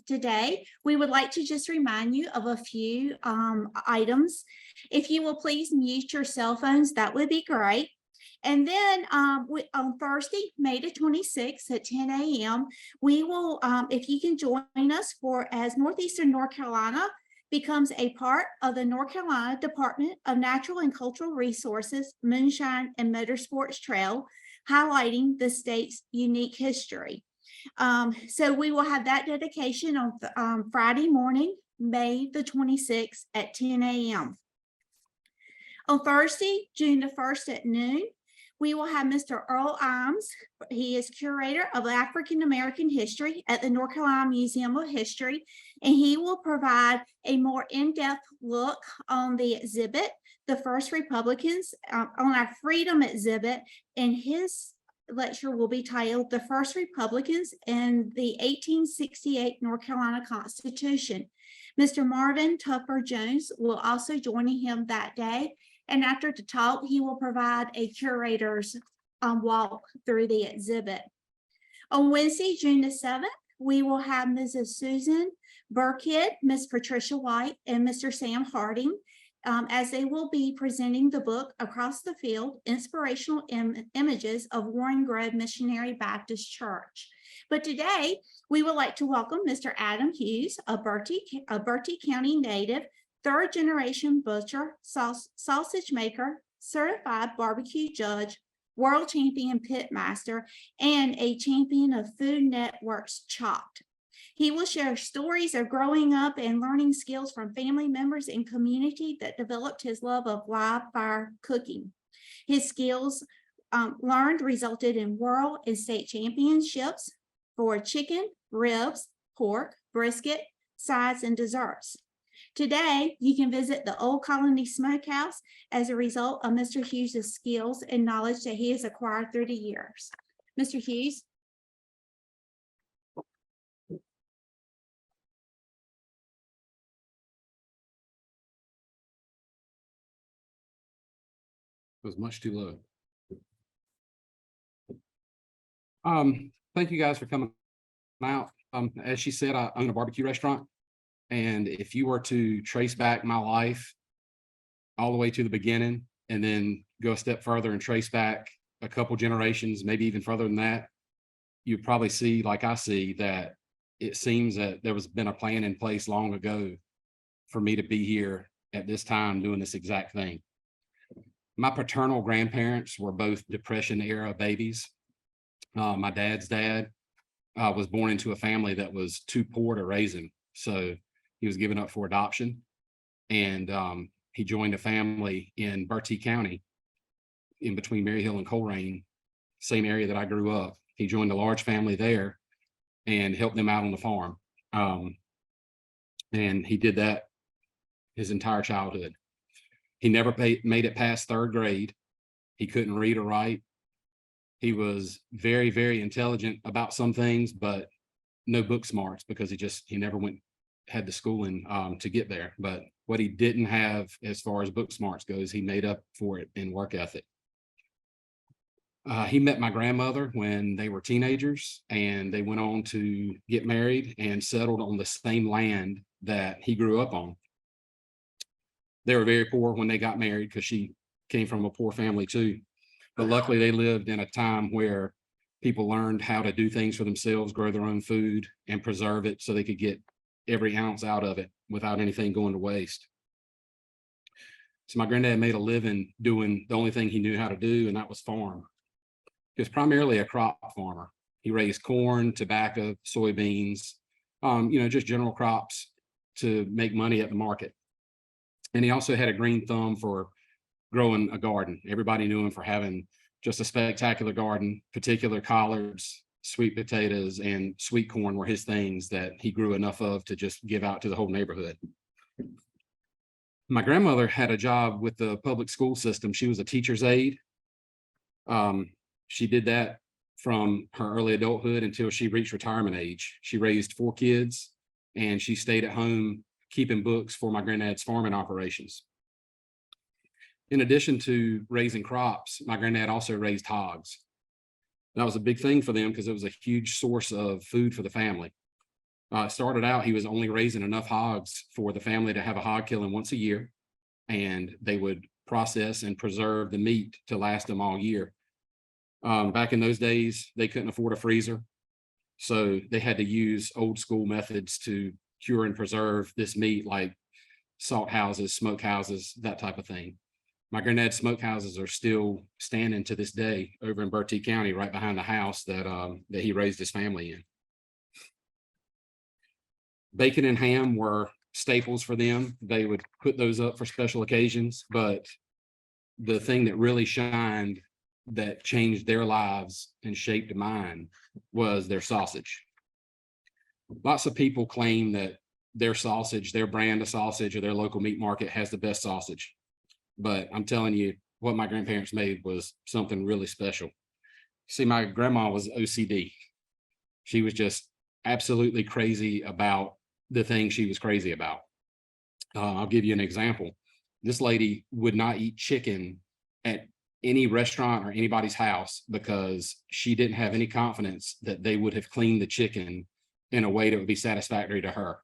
today, we would like to just remind you of a few items. If you will please mute your cell phones, that would be great. And then on Thursday, May the 26th at 10 a.m., we will, if you can join us as Northeastern North Carolina becomes a part of the North Carolina Department of Natural and Cultural Resources Moonshine and Motorsports Trail, highlighting the state's unique history. So we will have that dedication on Friday morning, May the 26th at 10 a.m. On Thursday, June the 1st at noon, we will have Mr. Earl Imes. He is curator of African American history at the North Carolina Museum of History, and he will provide a more in-depth look on the exhibit, The First Republicans, on our Freedom exhibit, and his lecture will be titled The First Republicans and the 1868 North Carolina Constitution. Mr. Marvin Tupper Jones will also join him that day. And after the talk, he will provide a curator's walk through the exhibit. On Wednesday, June the 7th, we will have Mrs. Susan Burkhead, Miss Patricia White, and Mr. Sam Harding, as they will be presenting the book Across the Field, Inspirational Images of Warren Grove Missionary Baptist Church. But today, we would like to welcome Mr. Adam Hughes, a Bertie County native, third-generation butcher, sausage maker, certified barbecue judge, world champion pitmaster, and a champion of Food Network's Chopped. He will share stories of growing up and learning skills from family members and community that developed his love of live fire cooking. His skills learned resulted in world and state championships for chicken, ribs, pork, brisket, sides, and desserts. Today, you can visit the old Colony Smokehouse as a result of Mr. Hughes' skills and knowledge that he has acquired through the years. Mr. Hughes. It was much too low. Thank you guys for coming out. As she said, I own a barbecue restaurant. And if you were to trace back my life all the way to the beginning and then go a step further and trace back a couple generations, maybe even further than that, you'd probably see, like I see, that it seems that there was been a plan in place long ago for me to be here at this time doing this exact thing. My paternal grandparents were both Depression era babies. My dad's dad was born into a family that was too poor to raise him. So he was given up for adoption, and he joined a family in Bertie County in between Maryhill and Colerain, same area that I grew up. He joined a large family there and helped them out on the farm. And he did that his entire childhood. He never made it past third grade. He couldn't read or write. He was very, very intelligent about some things, but no book smarts because he never had the schooling to get there. But what he didn't have as far as book smarts goes, he made up for it in work ethic. He met my grandmother when they were teenagers, and they went on to get married and settled on the same land that he grew up on. They were very poor when they got married because she came from a poor family too. But luckily they lived in a time where people learned how to do things for themselves, grow their own food and preserve it so they could get every ounce out of it without anything going to waste. So my granddad made a living doing the only thing he knew how to do, and that was farm. He was primarily a crop farmer. He raised corn, tobacco, soybeans, just general crops to make money at the market. And he also had a green thumb for growing a garden. Everybody knew him for having just a spectacular garden. Particular collards, sweet potatoes, and sweet corn were his things that he grew enough of to just give out to the whole neighborhood. My grandmother had a job with the public school system. She was a teacher's aide. She did that from her early adulthood until she reached retirement age. She raised 4 kids, and she stayed at home keeping books for my granddad's farming operations. In addition to raising crops, my granddad also raised hogs. That was a big thing for them because it was a huge source of food for the family. It started out, he was only raising enough hogs for the family to have a hog killing once a year, and they would process and preserve the meat to last them all year. Back in those days, they couldn't afford a freezer, so they had to use old school methods to cure and preserve this meat, like salt houses, smoke houses, that type of thing. My granddad's smokehouses are still standing to this day over in Bertie County, right behind the house that he raised his family in. Bacon and ham were staples for them. They would put those up for special occasions, but the thing that really shined, that changed their lives and shaped mine, was their sausage. Lots of people claim that their sausage, their brand of sausage, or their local meat market has the best sausage. But I'm telling you, what my grandparents made was something really special. See, my grandma was OCD. She was just absolutely crazy about the thing she was crazy about. I'll give you an example. This lady would not eat chicken at any restaurant or anybody's house because she didn't have any confidence that they would have cleaned the chicken in a way that would be satisfactory to her.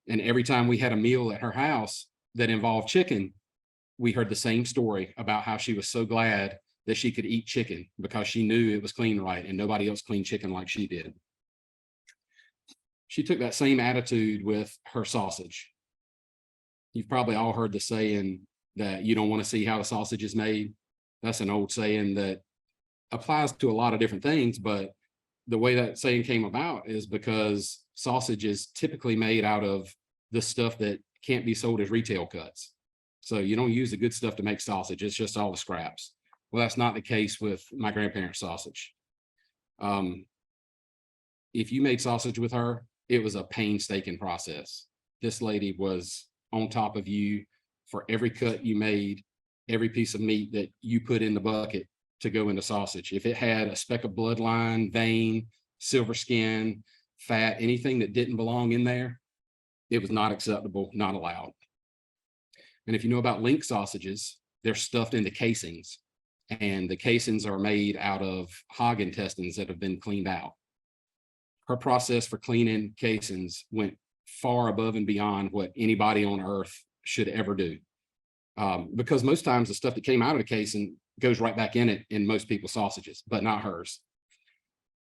And every time we had a meal at her house that involved chicken, we heard the same story about how she was so glad that she could eat chicken because she knew it was clean right and nobody else cleaned chicken like she did. She took that same attitude with her sausage. You've probably all heard the saying that you don't want to see how the sausage is made. That's an old saying that applies to a lot of different things, but the way that saying came about is because sausage is typically made out of the stuff that can't be sold as retail cuts. So you don't use the good stuff to make sausage. It's just all the scraps. Well, that's not the case with my grandparents' sausage. If you made sausage with her, it was a painstaking process. This lady was on top of you for every cut you made, every piece of meat that you put in the bucket to go into sausage. If it had a speck of bloodline, vein, silver skin, fat, anything that didn't belong in there, it was not acceptable, not allowed. And if you know about link sausages, they're stuffed into casings, and the casings are made out of hog intestines that have been cleaned out. Her process for cleaning casings went far above and beyond what anybody on earth should ever do. Because most times the stuff that came out of the casing goes right back in it in most people's sausages, but not hers.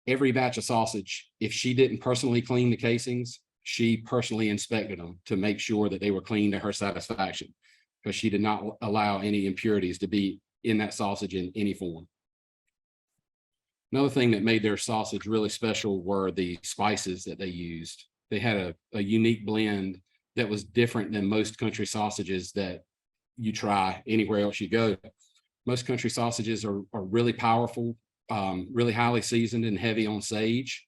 Every batch of sausage, if she didn't personally clean the casings, she personally inspected them to make sure that they were clean to her satisfaction, because she did not allow any impurities to be in that sausage in any form. Another thing that made their sausage really special were the spices that they used. They had a unique blend that was different than most country sausages that you try anywhere else you go. Most country sausages are really powerful, really highly seasoned and heavy on sage.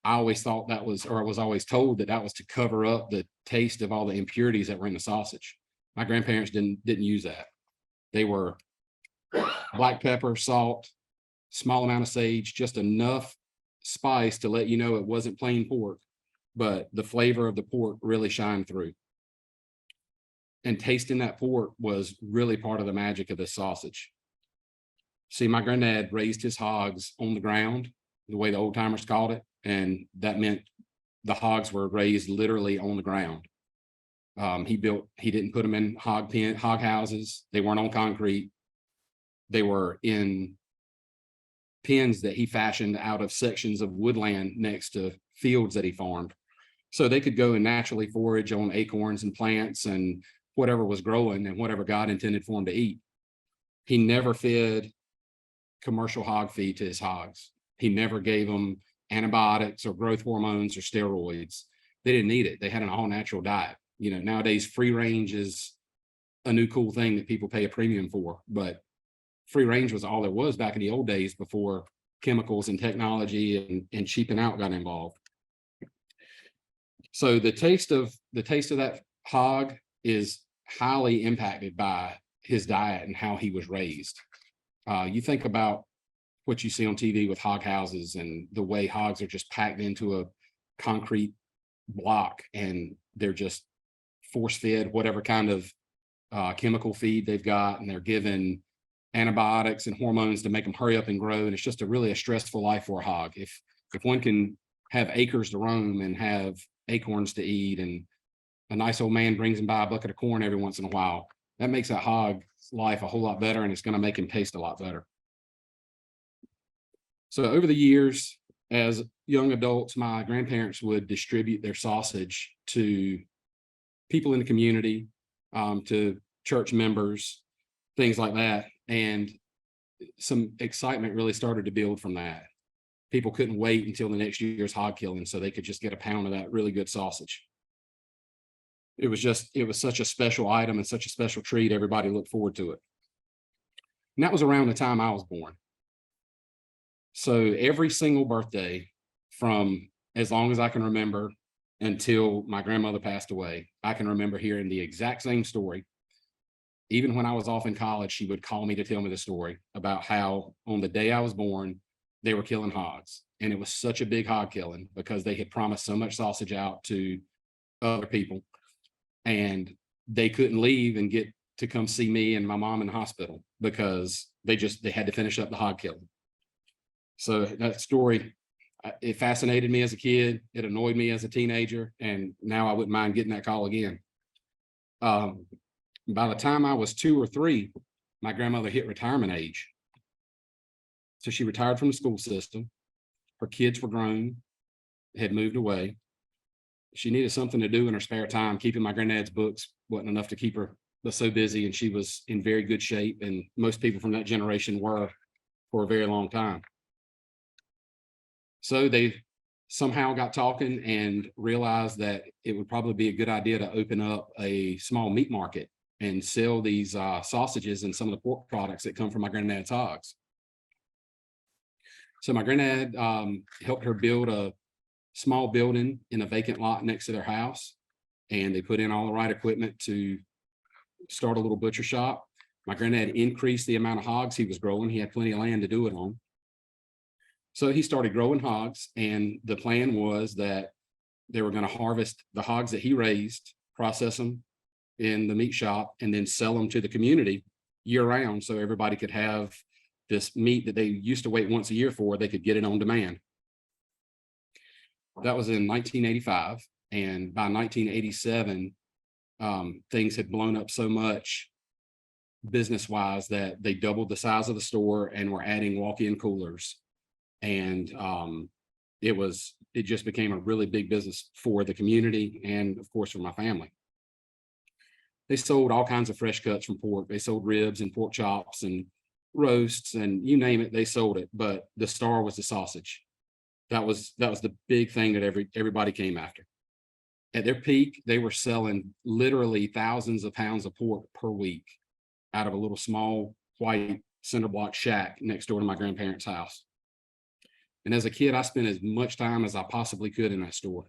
I always thought that was, or I was always told that that was to cover up the taste of all the impurities that were in the sausage. My grandparents didn't use that. They were black pepper, salt, small amount of sage, just enough spice to let you know it wasn't plain pork, but the flavor of the pork really shined through. And tasting that pork was really part of the magic of this sausage. See, my granddad raised his hogs on the ground, the way the old timers called it, and that meant the hogs were raised literally on the ground. He didn't put them in hog houses. They weren't on concrete. They were in pens that he fashioned out of sections of woodland next to fields that he farmed. So they could go and naturally forage on acorns and plants and whatever was growing and whatever God intended for them to eat. He never fed commercial hog feed to his hogs. He never gave them antibiotics or growth hormones or steroids. They didn't need it. They had an all natural diet. You know, nowadays free range is a new cool thing that people pay a premium for, but free range was all there was back in the old days before chemicals and technology and cheaping out got involved. So the taste of that hog is highly impacted by his diet and how he was raised. You think about what you see on TV with hog houses and the way hogs are just packed into a concrete block and they're just force fed whatever kind of chemical feed they've got, and they're given antibiotics and hormones to make them hurry up and grow. And it's just a stressful life for a hog. If one can have acres to roam and have acorns to eat, and a nice old man brings him by a bucket of corn every once in a while. That makes that hog's life a whole lot better, and it's going to make him taste a lot better. So over the years, as young adults, my grandparents would distribute their sausage to people in the community, to church members, things like that. And some excitement really started to build from that. People couldn't wait until the next year's hog killing so they could just get a pound of that really good sausage. It was such a special item and such a special treat. Everybody looked forward to it. And that was around the time I was born. So every single birthday from as long as I can remember until my grandmother passed away, I can remember hearing the exact same story. Even when I was off in college, she would call me to tell me the story about how on the day I was born, they were killing hogs. And it was such a big hog killing because they had promised so much sausage out to other people, and they couldn't leave and get to come see me and my mom in the hospital because they had to finish up the hog killing. So that story, it fascinated me as a kid. It annoyed me as a teenager. And now I wouldn't mind getting that call again. By the time I was 2 or 3, my grandmother hit retirement age. So she retired from the school system. Her kids were grown, had moved away. She needed something to do in her spare time. Keeping my granddad's books wasn't enough to keep her so busy, and she was in very good shape. And most people from that generation were for a very long time. So they somehow got talking and realized that it would probably be a good idea to open up a small meat market and sell these sausages and some of the pork products that come from my granddad's hogs. So my granddad helped her build a small building in a vacant lot next to their house, and they put in all the right equipment to start a little butcher shop. My granddad increased the amount of hogs he was growing. He had plenty of land to do it on. So he started growing hogs, and the plan was that they were going to harvest the hogs that he raised, process them in the meat shop, and then sell them to the community year round so everybody could have this meat that they used to wait once a year for. They could get it on demand. That was in 1985. And by 1987, things had blown up so much business-wise that they doubled the size of the store and were adding walk-in coolers. And it just became a really big business for the community and, of course, for my family. They sold all kinds of fresh cuts from pork. They sold ribs and pork chops and roasts, and you name it, they sold it. But the star was the sausage. That was the big thing that everybody came after. At their peak, they were selling literally thousands of pounds of pork per week out of a little small white cinder block shack next door to my grandparents' house. And as a kid, I spent as much time as I possibly could in that store.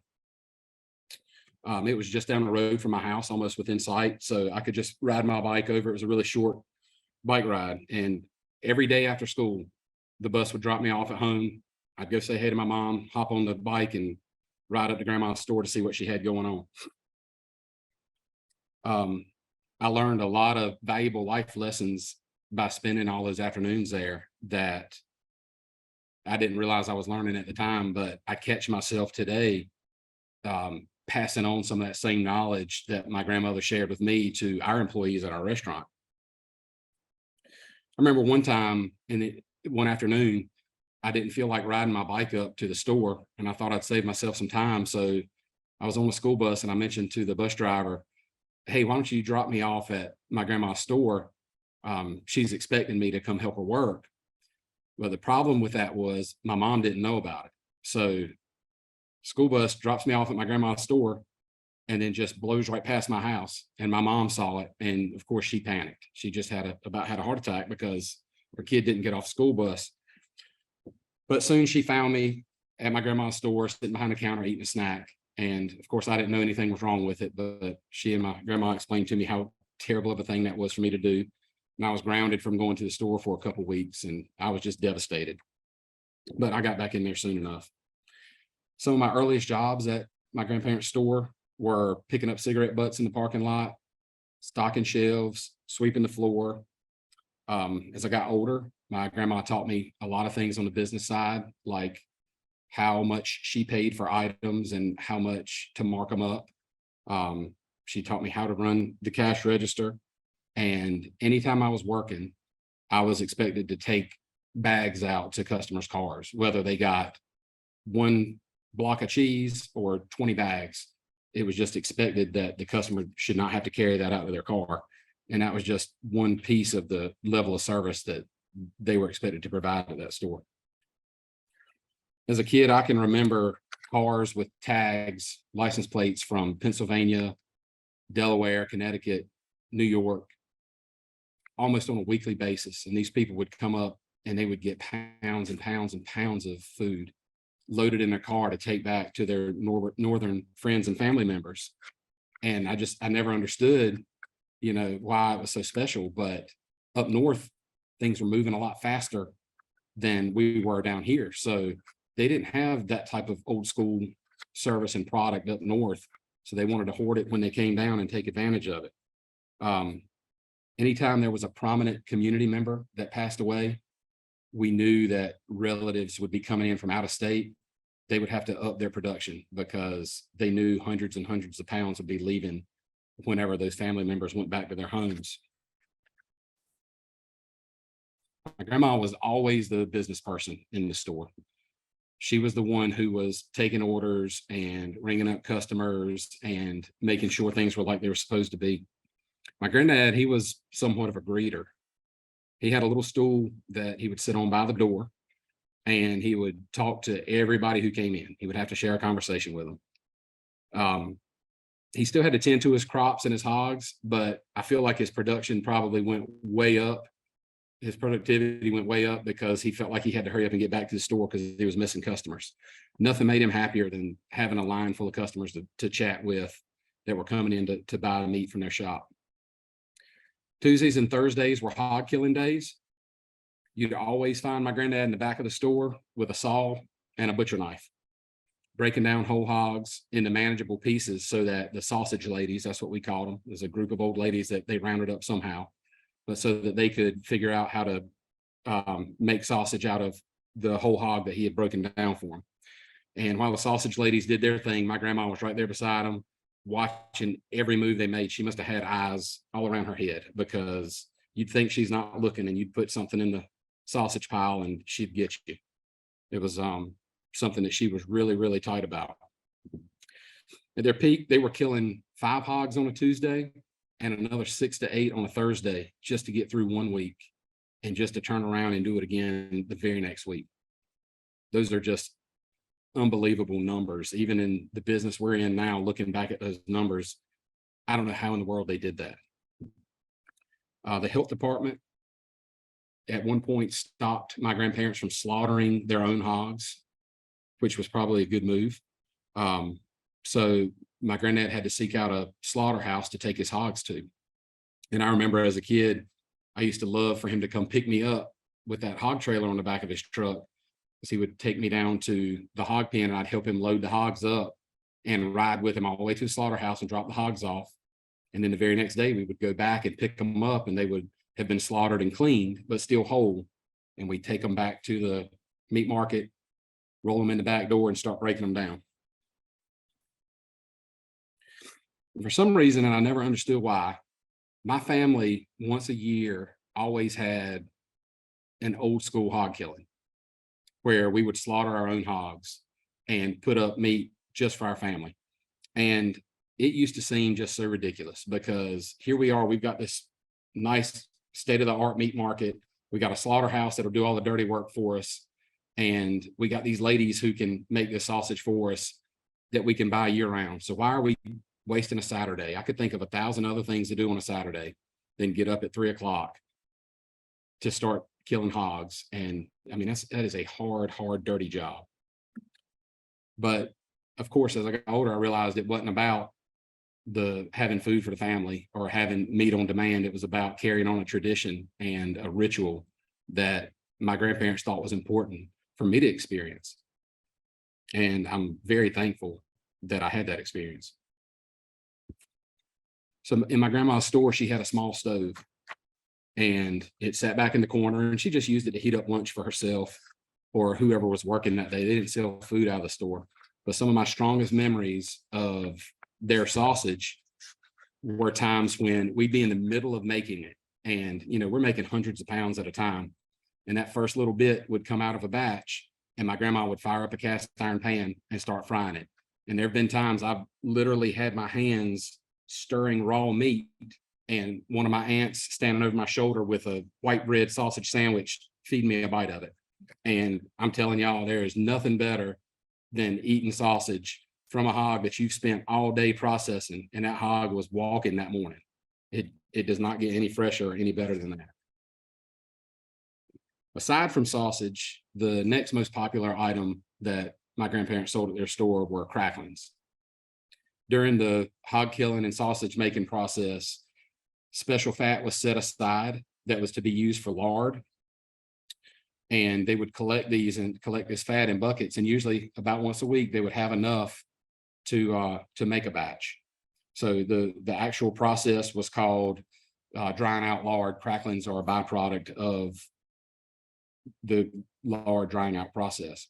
It was just down the road from my house, almost within sight. So I could just ride my bike over. It was a really short bike ride. And every day after school, the bus would drop me off at home. I'd go say hey to my mom, hop on the bike, and ride up to grandma's store to see what she had going on. I learned a lot of valuable life lessons by spending all those afternoons there that I didn't realize I was learning at the time, but I catch myself today passing on some of that same knowledge that my grandmother shared with me to our employees at our restaurant. I remember one time one afternoon, I didn't feel like riding my bike up to the store, and I thought I'd save myself some time. So I was on the school bus, and I mentioned to the bus driver, hey, why don't you drop me off at my grandma's store? She's expecting me to come help her work. Well, the problem with that was my mom didn't know about it. So school bus drops me off at my grandma's store and then just blows right past my house. And my mom saw it. And of course she panicked. She just had a heart attack because her kid didn't get off school bus. But soon she found me at my grandma's store, sitting behind the counter eating a snack. And of course I didn't know anything was wrong with it, but she and my grandma explained to me how terrible of a thing that was for me to do. And I was grounded from going to the store for a couple of weeks, and I was just devastated. But I got back in there soon enough. Some of my earliest jobs at my grandparents' store were picking up cigarette butts in the parking lot, stocking shelves, sweeping the floor. As I got older, my grandma taught me a lot of things on the business side, like how much she paid for items and how much to mark them up. She taught me how to run the cash register. And anytime I was working, I was expected to take bags out to customers' cars, whether they got one block of cheese or 20 bags. It was just expected that the customer should not have to carry that out of their car. And that was just one piece of the level of service that they were expected to provide at that store. As a kid, I can remember cars with tags, license plates from Pennsylvania, Delaware, Connecticut, New York, almost on a weekly basis. And these people would come up and they would get pounds and pounds and pounds of food loaded in their car to take back to their northern friends and family members. And I never understood, why it was so special. But up north, things were moving a lot faster than we were down here. So they didn't have that type of old school service and product up north. So they wanted to hoard it when they came down and take advantage of it. Anytime there was a prominent community member that passed away, we knew that relatives would be coming in from out of state. They would have to up their production because they knew hundreds and hundreds of pounds would be leaving whenever those family members went back to their homes. My grandma was always the business person in the store. She was the one who was taking orders and ringing up customers and making sure things were like they were supposed to be. My granddad, he was somewhat of a greeter. He had a little stool that he would sit on by the door, and he would talk to everybody who came in. He would have to share a conversation with them. He still had to tend to his crops and his hogs, but I feel like his production probably went way up. His productivity went way up because he felt like he had to hurry up and get back to the store because he was missing customers. Nothing made him happier than having a line full of customers to chat with that were coming in to buy meat from their shop. Tuesdays and Thursdays were hog killing days. You'd always find my granddad in the back of the store with a saw and a butcher knife, breaking down whole hogs into manageable pieces so that the sausage ladies, that's what we called them, there's a group of old ladies that they rounded up somehow, but so that they could figure out how to make sausage out of the whole hog that he had broken down for them. And while the sausage ladies did their thing, my grandma was right there beside them, watching every move they made. She must have had eyes all around her head because you'd think she's not looking and you'd put something in the sausage pile and she'd get you. It was something that she was really, really tight about. At their peak, they were killing 5 hogs on a Tuesday and another 6 to 8 on a Thursday just to get through one week and just to turn around and do it again the very next week. Those are just unbelievable numbers. Even in the business we're in now, looking back at those numbers, I don't know how in the world they did that. The health department at one point stopped my grandparents from slaughtering their own hogs, which was probably a good move. So my granddad had to seek out a slaughterhouse to take his hogs to. And I remember as a kid, I used to love for him to come pick me up with that hog trailer on the back of his truck. He would take me down to the hog pen and I'd help him load the hogs up and ride with him all the way to the slaughterhouse and drop the hogs off. And then the very next day we would go back and pick them up and they would have been slaughtered and cleaned, but still whole. And we'd take them back to the meat market, roll them in the back door and start breaking them down. For some reason, and I never understood why, my family once a year always had an old school hog killing, where we would slaughter our own hogs and put up meat just for our family. And it used to seem just so ridiculous because here we are, we've got this nice state-of-the-art meat market. We got a slaughterhouse that'll do all the dirty work for us. And we got these ladies who can make this sausage for us that we can buy year round. So why are we wasting a Saturday? I could think of 1,000 other things to do on a Saturday than get up at 3 o'clock to start killing hogs. And I mean, that is a hard, dirty job. But of course, as I got older, I realized it wasn't about the having food for the family or having meat on demand. It was about carrying on a tradition and a ritual that my grandparents thought was important for me to experience. And I'm very thankful that I had that experience. So in my grandma's store, she had a small stove and it sat back in the corner and she just used it to heat up lunch for herself or whoever was working that day. They didn't sell food out of the store. But some of my strongest memories of their sausage were times when we'd be in the middle of making it. And, we're making hundreds of pounds at a time. And that first little bit would come out of a batch, and my grandma would fire up a cast iron pan and start frying it. And there have been times I've literally had my hands stirring raw meat, and one of my aunts standing over my shoulder with a white bread sausage sandwich, feeding me a bite of it. And I'm telling y'all, there is nothing better than eating sausage from a hog that you've spent all day processing, and that hog was walking that morning. It does not get any fresher or any better than that. Aside from sausage, the next most popular item that my grandparents sold at their store were cracklings. During the hog killing and sausage making process, special fat was set aside that was to be used for lard. And they would collect this fat in buckets. And usually about once a week, they would have enough to make a batch. So the actual process was called drying out lard. Cracklings are a byproduct of the lard drying out process.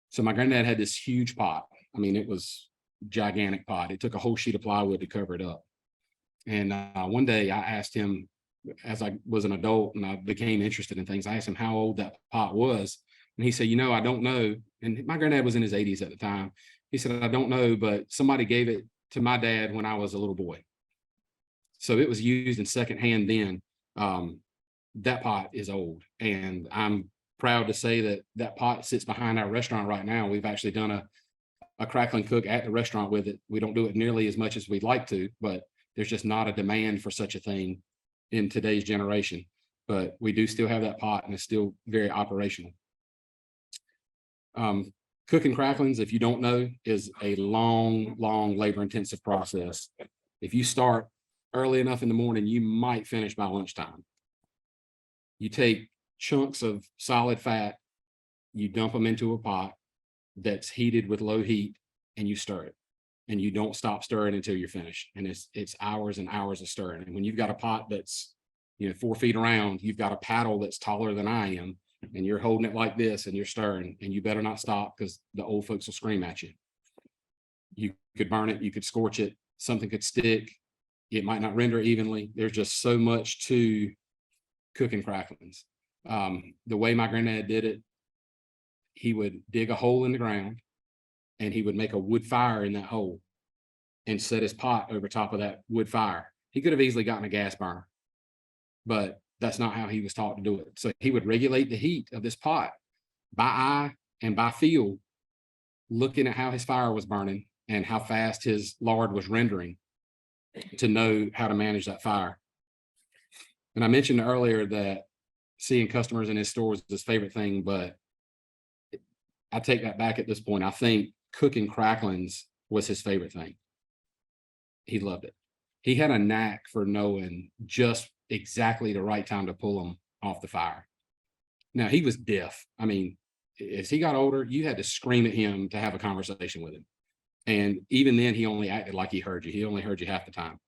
So my granddad had this huge pot. I mean, it was gigantic pot. It took a whole sheet of plywood to cover it up. And one day I asked him, as I was an adult and I became interested in things, I asked him how old that pot was. And he said, I don't know. And my granddad was in his 80s at the time. He said, I don't know, but somebody gave it to my dad when I was a little boy. So it was used in secondhand then. That pot is old. And I'm proud to say that pot sits behind our restaurant right now. We've actually done a crackling cook at the restaurant with it. We don't do it nearly as much as we'd like to, but there's just not a demand for such a thing in today's generation. But we do still have that pot, and it's still very operational. Cooking cracklings, if you don't know, is a long labor-intensive process. If you start early enough in the morning, you might finish by lunchtime. You take chunks of solid fat, you dump them into a pot that's heated with low heat, and you stir it. And you don't stop stirring until you're finished. And it's hours and hours of stirring. And when you've got a pot that's 4 feet around, you've got a paddle that's taller than I am, and you're holding it like this and you're stirring, and you better not stop, because the old folks will scream at you. You could burn it, you could scorch it, something could stick, it might not render evenly. There's just so much to cooking cracklings. The way my granddad did it, he would dig a hole in the ground, and he would make a wood fire in that hole and set his pot over top of that wood fire. He could have easily gotten a gas burner, but that's not how he was taught to do it. So he would regulate the heat of this pot by eye and by feel, looking at how his fire was burning and how fast his lard was rendering, to know how to manage that fire. And I mentioned earlier that seeing customers in his stores is his favorite thing, but I take that back at this point. I think cooking cracklings was his favorite thing. He loved it. He had a knack for knowing just exactly the right time to pull them off the fire. Now, he was deaf. I mean, as he got older, you had to scream at him to have a conversation with him. And even then, he only acted like he heard you. He only heard you half the time.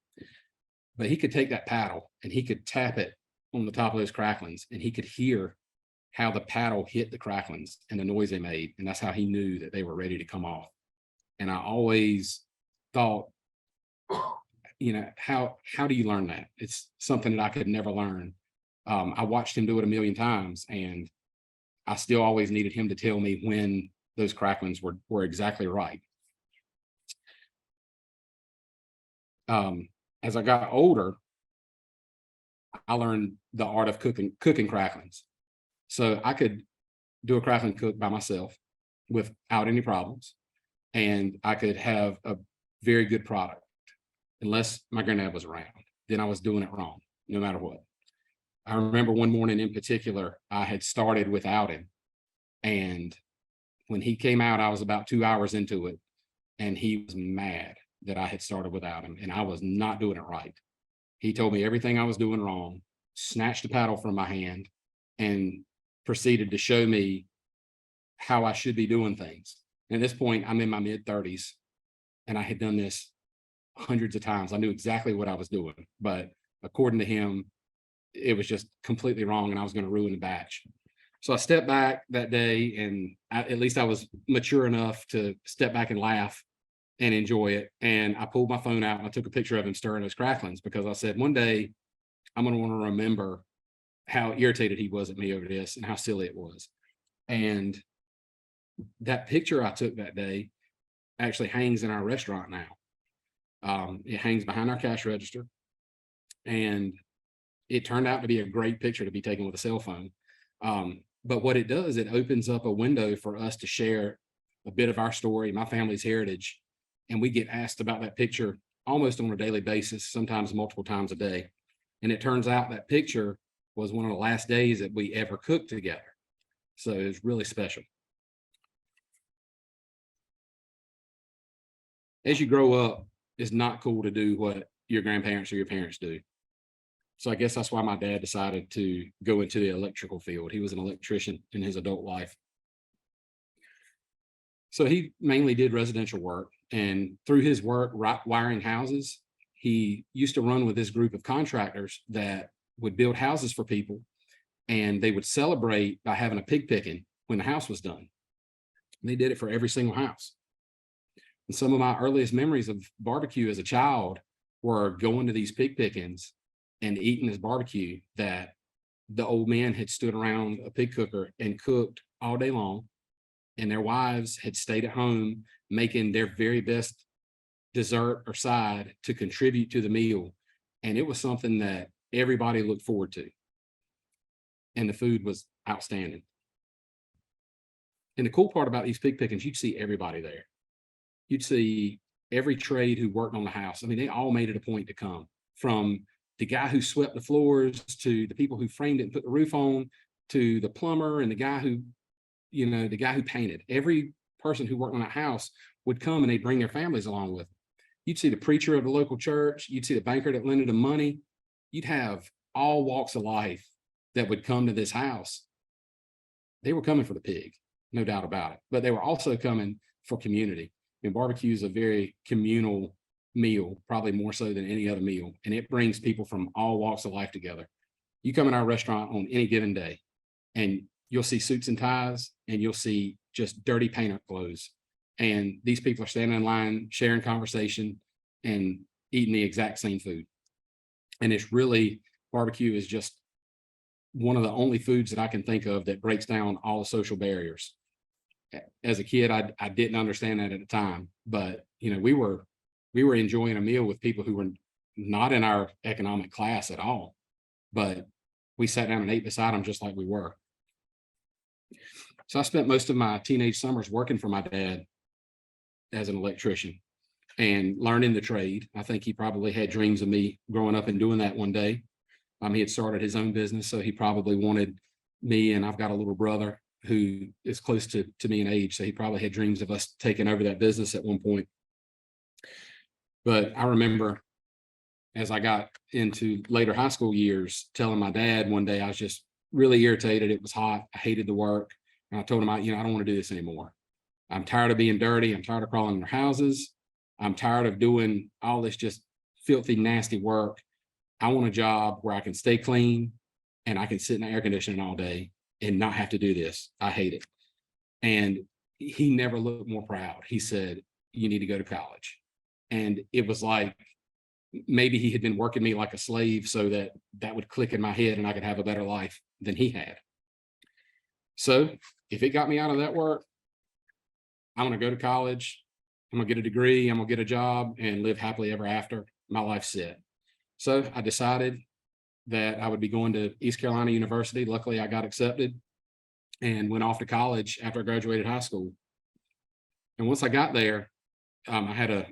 But he could take that paddle and he could tap it on the top of those cracklings, and he could hear how the paddle hit the cracklings and the noise they made. And that's how he knew that they were ready to come off. And I always thought, how do you learn that? It's something that I could never learn. I watched him do it a million times, and I still always needed him to tell me when those cracklings were exactly right. As I got older, I learned the art of cooking cracklings. So I could do a crackling cook by myself without any problems, and I could have a very good product, unless my granddad was around. Then I was doing it wrong, no matter what. I remember one morning in particular, I had started without him, and when he came out, I was about 2 hours into it, and he was mad that I had started without him, and I was not doing it right. He told me everything I was doing wrong, snatched the paddle from my hand, and proceeded to show me how I should be doing things. And at this point, I'm in my mid-30s, and I had done this hundreds of times. I knew exactly what I was doing, but according to him, it was just completely wrong, and I was going to ruin the batch. So I stepped back that day, and at least I was mature enough to step back and laugh and enjoy it. And I pulled my phone out and I took a picture of him stirring those cracklings, because I said, one day I'm going to want to remember how irritated he was at me over this and how silly it was. And that picture I took that day actually hangs in our restaurant now. It hangs behind our cash register, and it turned out to be a great picture to be taken with a cell phone. But what it does, it opens up a window for us to share a bit of our story, my family's heritage. And we get asked about that picture almost on a daily basis, sometimes multiple times a day. And it turns out that picture was one of the last days that we ever cooked together. So it was really special. As you grow up, it's not cool to do what your grandparents or your parents do. So I guess that's why my dad decided to go into the electrical field. He was an electrician in his adult life. So he mainly did residential work, and through his work wiring houses, he used to run with this group of contractors that would build houses for people, and they would celebrate by having a pig picking when the house was done. And they did it for every single house. And some of my earliest memories of barbecue as a child were going to these pig pickings and eating this barbecue that the old men had stood around a pig cooker and cooked all day long, and their wives had stayed at home making their very best dessert or side to contribute to the meal. And it was something that everybody looked forward to. And the food was outstanding. And the cool part about these pig pickings, you'd see everybody there. You'd see every trade who worked on the house. I mean, they all made it a point to come, from the guy who swept the floors to the people who framed it and put the roof on, to the plumber and the guy who, the guy who painted. Every person who worked on that house would come, and they'd bring their families along with them. You'd see the preacher of the local church. You'd see the banker that lended them money. You'd have all walks of life that would come to this house. They were coming for the pig, no doubt about it, but they were also coming for community. And barbecue is a very communal meal, probably more so than any other meal. And it brings people from all walks of life together. You come in our restaurant on any given day, and you'll see suits and ties, and you'll see just dirty painter clothes. And these people are standing in line, sharing conversation and eating the exact same food. And it's really, barbecue is just one of the only foods that I can think of that breaks down all the social barriers. As a kid, I didn't understand that at the time, but we were enjoying a meal with people who were not in our economic class at all, but we sat down and ate beside them just like we were. So I spent most of my teenage summers working for my dad as an electrician and learning the trade. I think he probably had dreams of me growing up and doing that one day. He had started his own business, so he probably wanted me, and I've got a little brother who is close to me in age, so he probably had dreams of us taking over that business at one point. But I remember, as I got into later high school years, telling my dad one day I was just really irritated. It was hot. I hated the work. And I told him, I don't want to do this anymore. I'm tired of being dirty. I'm tired of crawling in their houses. I'm tired of doing all this just filthy, nasty work. I want a job where I can stay clean and I can sit in the air conditioning all day and not have to do this. I hate it. And he never looked more proud. He said, you need to go to college. And it was like, maybe he had been working me like a slave so that would click in my head and I could have a better life than he had. So if it got me out of that work, I'm going to go to college. I'm going to get a degree. I'm going to get a job and live happily ever after. My life's set. So I decided that I would be going to East Carolina University. Luckily, I got accepted and went off to college after I graduated high school. And once I got there, I had a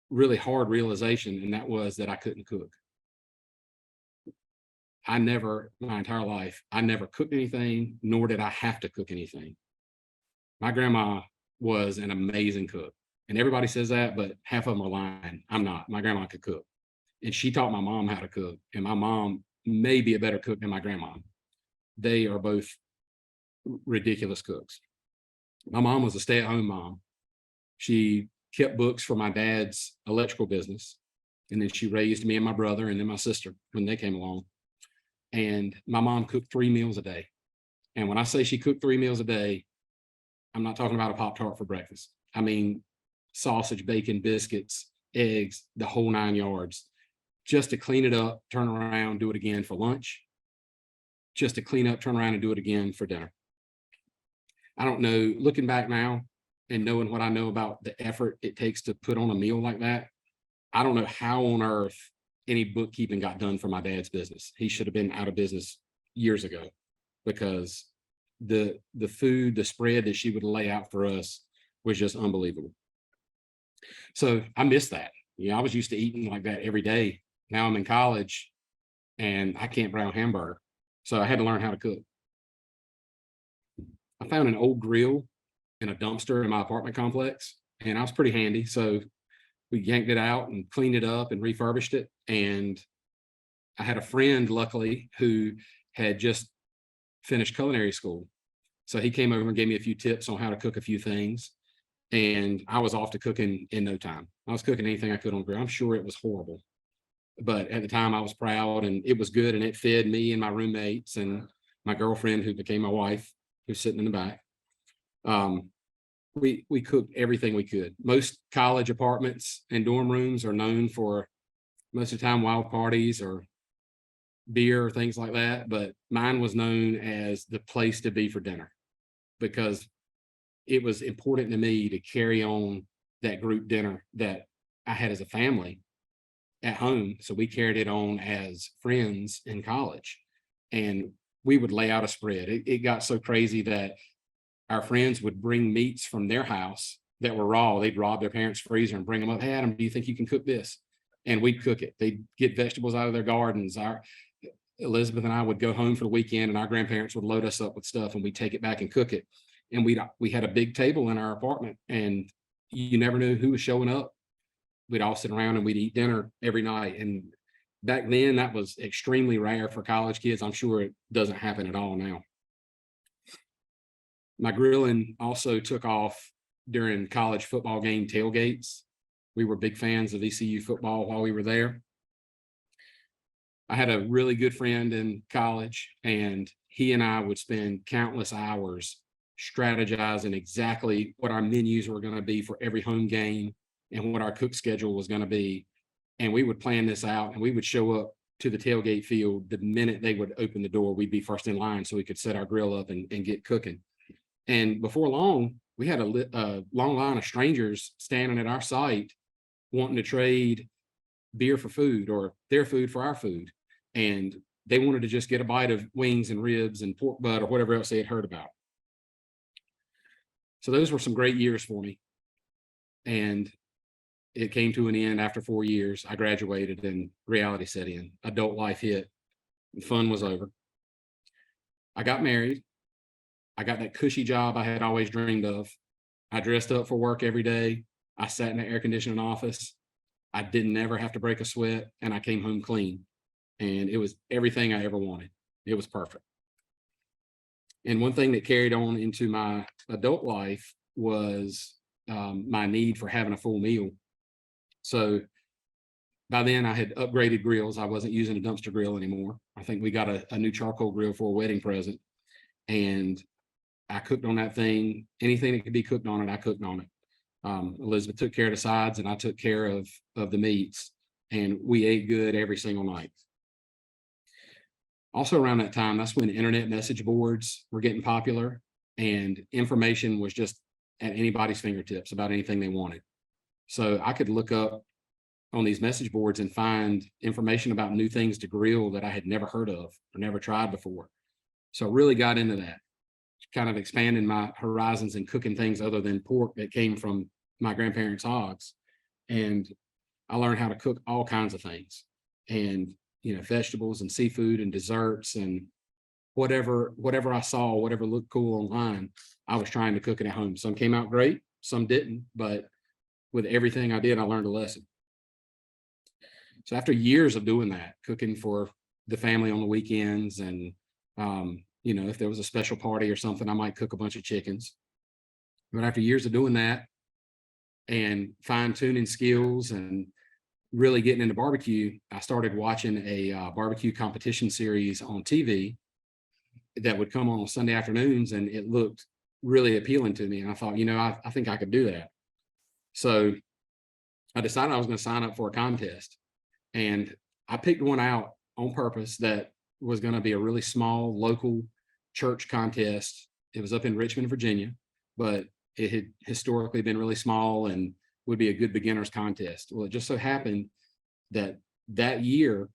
really hard realization, and that was that I couldn't cook. My entire life, I never cooked anything, nor did I have to cook anything. My grandma was an amazing cook. And everybody says that, but half of them are lying. I'm not. My grandma could cook. And she taught my mom how to cook. And my mom may be a better cook than my grandma. They are both ridiculous cooks. My mom was a stay-at-home mom. She kept books for my dad's electrical business. And then she raised me and my brother and then my sister when they came along. And my mom cooked 3 meals a day. And when I say she cooked 3 meals a day, I'm not talking about a Pop-Tart for breakfast. I mean, sausage, bacon, biscuits, eggs, the whole 9 yards, just to clean it up, turn around, do it again for lunch, just to clean up, turn around and do it again for dinner. I don't know, looking back now and knowing what I know about the effort it takes to put on a meal like that, I don't know how on earth any bookkeeping got done for my dad's business. He should have been out of business years ago, because the food, the spread that she would lay out for us was just unbelievable. So I miss that. I was used to eating like that every day. Now I'm in college and I can't brown hamburger. So I had to learn how to cook. I found an old grill in a dumpster in my apartment complex, and I was pretty handy. So we yanked it out and cleaned it up and refurbished it. And I had a friend, luckily, who had just finished culinary school. So he came over and gave me a few tips on how to cook a few things. And I was off to cooking in no time. I was cooking anything I could on grill. I'm sure it was horrible, but at the time I was proud, and it was good, and it fed me and my roommates and my girlfriend, who became my wife, who's sitting in the back. We cooked everything we could. Most college apartments and dorm rooms are known for, most of the time, wild parties or beer or things like that, but mine was known as the place to be for dinner, because it was important to me to carry on that group dinner that I had as a family at home. So we carried it on as friends in college, and we would lay out a spread. It got so crazy that our friends would bring meats from their house that were raw. They'd rob their parents' freezer and bring them up. Hey, Adam, do you think you can cook this? And we'd cook it. They'd get vegetables out of their gardens. Elizabeth and I would go home for the weekend, and our grandparents would load us up with stuff, and we'd take it back and cook it. And we had a big table in our apartment, and you never knew who was showing up. We'd all sit around and we'd eat dinner every night. And back then that was extremely rare for college kids. I'm sure it doesn't happen at all now. My grilling also took off during college football game tailgates. We were big fans of ECU football while we were there. I had a really good friend in college, and he and I would spend countless hours strategizing exactly what our menus were going to be for every home game and what our cook schedule was going to be. And we would plan this out, and we would show up to the tailgate field the minute they would open the door. We'd be first in line so we could set our grill up and get cooking. And before long, we had a long line of strangers standing at our site wanting to trade beer for food, or their food for our food. And they wanted to just get a bite of wings and ribs and pork butt or whatever else they had heard about. So those were some great years for me. And it came to an end after 4 years. I graduated and reality set in. Adult life hit. The fun was over. I got married. I got that cushy job I had always dreamed of. I dressed up for work every day. I sat in an air conditioning office. I didn't ever have to break a sweat, and I came home clean. And it was everything I ever wanted. It was perfect. And one thing that carried on into my adult life was my need for having a full meal. So by then I had upgraded grills. I wasn't using a dumpster grill anymore. I think we got a new charcoal grill for a wedding present. And I cooked on that thing. Anything that could be cooked on it, I cooked on it. Elizabeth took care of the sides, and I took care of the meats. And we ate good every single night. Also around that time, that's when internet message boards were getting popular, and information was just at anybody's fingertips about anything they wanted. So I could look up on these message boards and find information about new things to grill that I had never heard of or never tried before. So I really got into that, kind of expanding my horizons and cooking things other than pork that came from my grandparents' hogs. And I learned how to cook all kinds of things, and vegetables and seafood and desserts and whatever I saw, whatever looked cool online, I was trying to cook it at home. Some came out great, some didn't, but with everything I did, I learned a lesson. So after years of doing that, cooking for the family on the weekends, and if there was a special party or something, I might cook a bunch of chickens. But after years of doing that and fine-tuning skills and really getting into barbecue, I started watching a barbecue competition series on TV. that would come on Sunday afternoons, and it looked really appealing to me. And I thought, I think I could do that. So I decided I was going to sign up for a contest, and I picked one out on purpose that was going to be a really small local church contest. It was up in Richmond, Virginia, but it had historically been really small and would be a good beginner's contest. Well, it just so happened that year,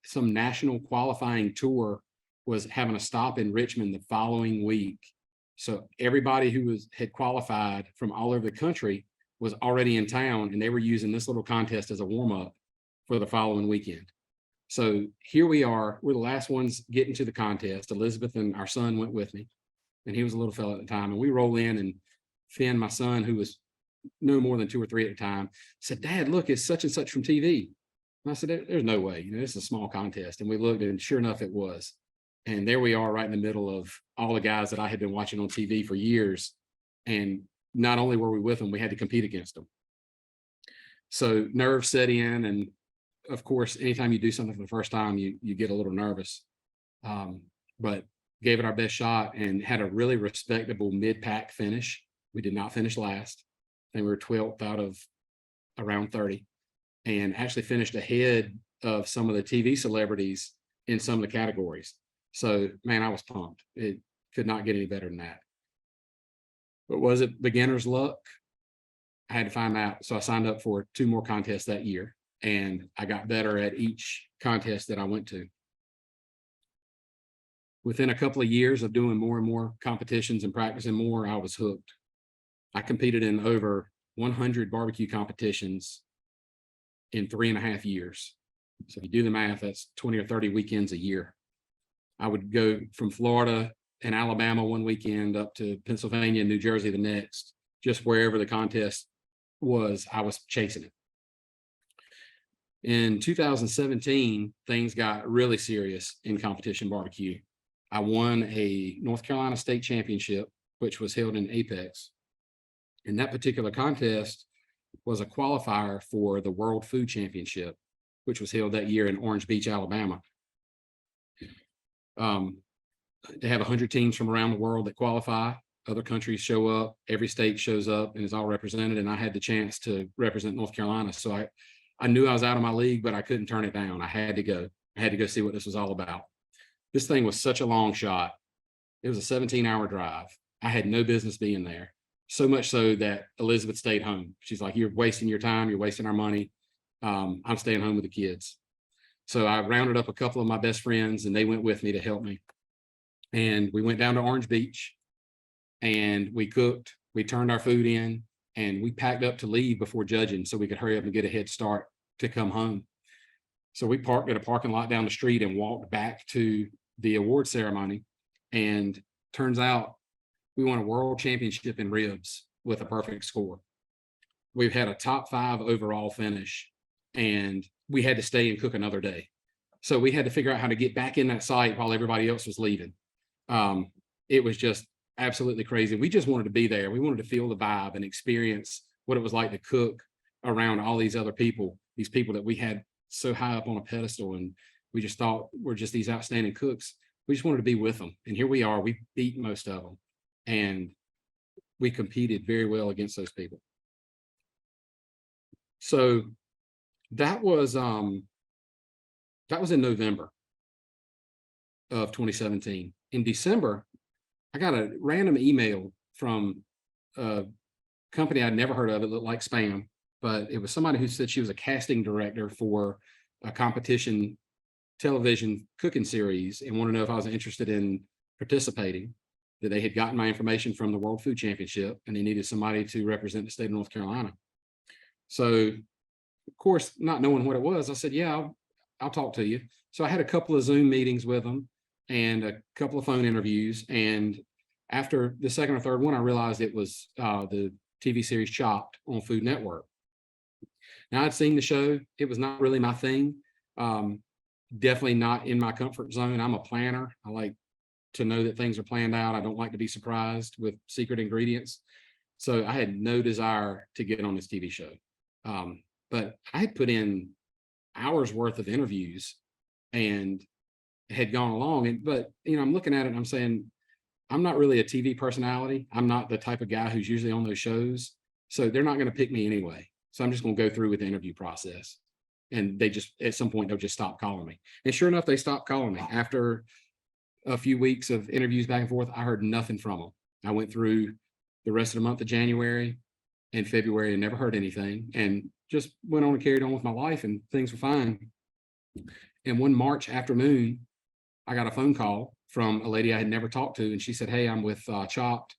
some national qualifying tour was having a stop in Richmond the following week. So everybody who had qualified from all over the country was already in town, and they were using this little contest as a warm-up for the following weekend. So here we are, we're the last ones getting to the contest. Elizabeth and our son went with me, and he was a little fellow at the time. And we roll in, and Finn, my son, who was no more than 2 or 3 at the time, said, "Dad, look, it's such and such from TV." And I said, "There's no way, this is a small contest." And we looked, and sure enough, it was. And there we are, right in the middle of all the guys that I had been watching on TV for years. And not only were we with them, we had to compete against them. So nerves set in, and of course, anytime you do something for the first time, you get a little nervous. But gave it our best shot and had a really respectable mid-pack finish. We did not finish last. I think we were 12th out of around 30, and actually finished ahead of some of the TV celebrities in some of the categories. So, man, I was pumped. It could not get any better than that. But was it beginner's luck? I had to find out. So I signed up for 2 more contests that year, and I got better at each contest that I went to. Within a couple of years of doing more and more competitions and practicing more, I was hooked. I competed in over 100 barbecue competitions in 3.5 years. So if you do the math, that's 20 or 30 weekends a year. I would go from Florida and Alabama one weekend up to Pennsylvania and New Jersey the next. Just wherever the contest was, I was chasing it. In 2017, things got really serious in competition barbecue. I won a North Carolina state championship, which was held in Apex. And that particular contest was a qualifier for the World Food Championship, which was held that year in Orange Beach, Alabama. They have 100 teams from around the world that qualify. Other countries show up, every state shows up and is all represented. And I had the chance to represent North Carolina. So I knew I was out of my league, but I couldn't turn it down. I had to go. I had to go see what this was all about. This thing was such a long shot. It was a 17-hour drive. I had no business being there. So much so that Elizabeth stayed home. She's like, "You're wasting your time. You're wasting our money. I'm staying home with the kids." So I rounded up a couple of my best friends, and they went with me to help me. And we went down to Orange Beach, and we cooked. We turned our food in, and we packed up to leave before judging so we could hurry up and get a head start to come home. So we parked at a parking lot down the street and walked back to the award ceremony. And turns out we won a world championship in ribs with a perfect score. We've had a top 5 overall finish, and we had to stay and cook another day. So we had to figure out how to get back in that site while everybody else was leaving. It was just absolutely crazy. We just wanted to be there. We wanted to feel the vibe and experience what it was like to cook around all these other people, these people that we had so high up on a pedestal, and we just thought we're just these outstanding cooks. We just wanted to be with them. And here we are. We beat most of them, and we competed very well against those people. So that was in November of 2017. In December, I got a random email from a company I'd never heard of. It looked like spam, but it was somebody who said she was a casting director for a competition television cooking series and wanted to know if I was interested in participating, that they had gotten my information from the World Food Championship and they needed somebody to represent the state of North Carolina. So, of course, not knowing what it was, I said, "Yeah, I'll talk to you." So I had a couple of Zoom meetings with them and a couple of phone interviews. And after the second or third one, I realized it was the TV series Chopped on Food Network. Now, I'd seen the show. It was not really my thing. Definitely not in my comfort zone. I'm a planner. I like to know that things are planned out. I don't like to be surprised with secret ingredients. So I had no desire to get on this TV show. But I had put in hours worth of interviews, and had gone along. But I'm looking at it and I'm saying, I'm not really a TV personality. I'm not the type of guy who's usually on those shows. So they're not going to pick me anyway. So I'm just going to go through with the interview process. And they just, at some point, they'll just stop calling me. And sure enough, they stopped calling me. After a few weeks of interviews back and forth, I heard nothing from them. I went through the rest of the month of January and February and never heard anything, and just went on and carried on with my life, and things were fine. And one March afternoon, I got a phone call from a lady I had never talked to, and she said, "Hey, I'm with Chopped.